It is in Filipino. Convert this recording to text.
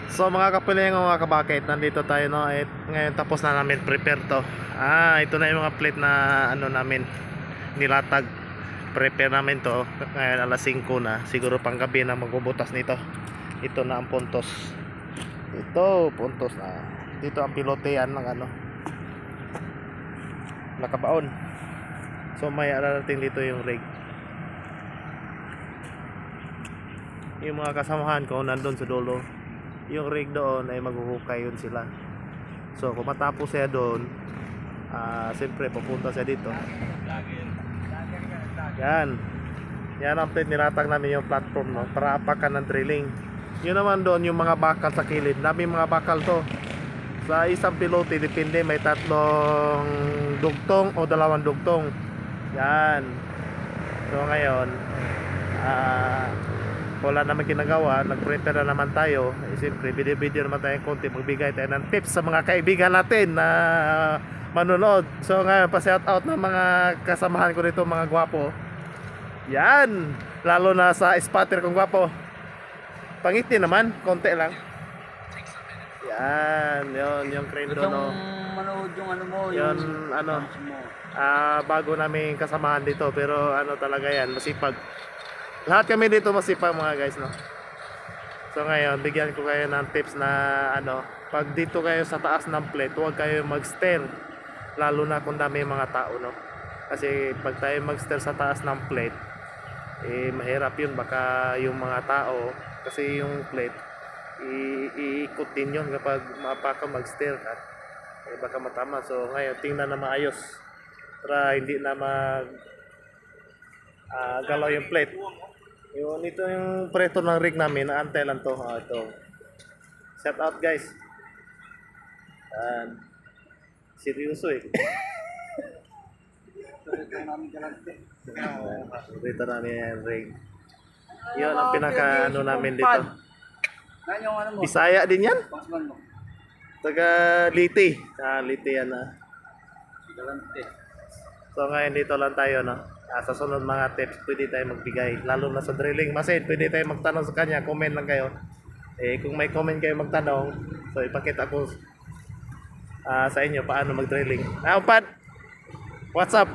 So mga kapiling, mga kabakit, nandito tayo no. At ngayon tapos na namin prepare to. Ito na yung mga plate na ano namin nilatag. Prepare namin to. Ngayon alas 5 na. Siguro pang gabi na magbubutas nito. Ito na ang puntos. Ito puntos na. Dito ang pilotean ng ano. Nakabaon. So may arating dito yung rig. Yung mga kasamahan ko nandun sa dulo. Yung rig doon ay maghuhukay yun sila. So kung matapos siya doon, siyempre pupunta siya dito. Yan ang plate, nilatag namin yung platform no, para apakan ng drilling. Yun naman doon yung mga bakal sa kilid. Dami mga bakal to. Sa isang pilote depende, may 3 dugtong o 2 dugtong. Yan. So ngayon wala naman ginagawa, nag-prepare na naman tayo. Siyempre video naman tayo konti, magbigay tayo ng tips sa mga kaibigan natin na manonood. So ngayon pa shout out ng mga kasamahan ko dito, mga gwapo. Yan, lalo na sa spotter kong gwapo. Pangiti naman, konti lang. Yan, yun yung crane doon no. Manood yung ano mo, yun ano, bago namin kasamahan dito, pero ano talaga yan, masipag. Lahat kami dito masipag mga guys no. So ngayon bigyan ko kayo ng tips na ano, pag dito kayo sa taas ng plate, huwag kayo mag-stair, lalo na kung dami mga tao no. Kasi pag tayo mag-stair sa taas ng plate, mahirap yun, baka yung mga tao, kasi yung plate iikot din yun kapag mapaka mag-stair ka, baka matama. So ngayon tingnan na maayos para hindi na galaw yung plate. Yun, ito yung preto ng rig namin, naantay lang to. Ito. Shout out guys. Seryoso eh. Preto namin yung rig. Yun ang pinaka ano namin dito. Bisaya din yan? Taga Liti. Liti yan So ngayon dito lang tayo no. Sa sunod mga tips pwede tayo magbigay, lalo na sa drilling machine. Pwede tayo magtanong sa kanya, comment lang kayo. Kung may comment kayo magtanong, so ipakita ko sa inyo paano mag-drilling. Pad, what's up?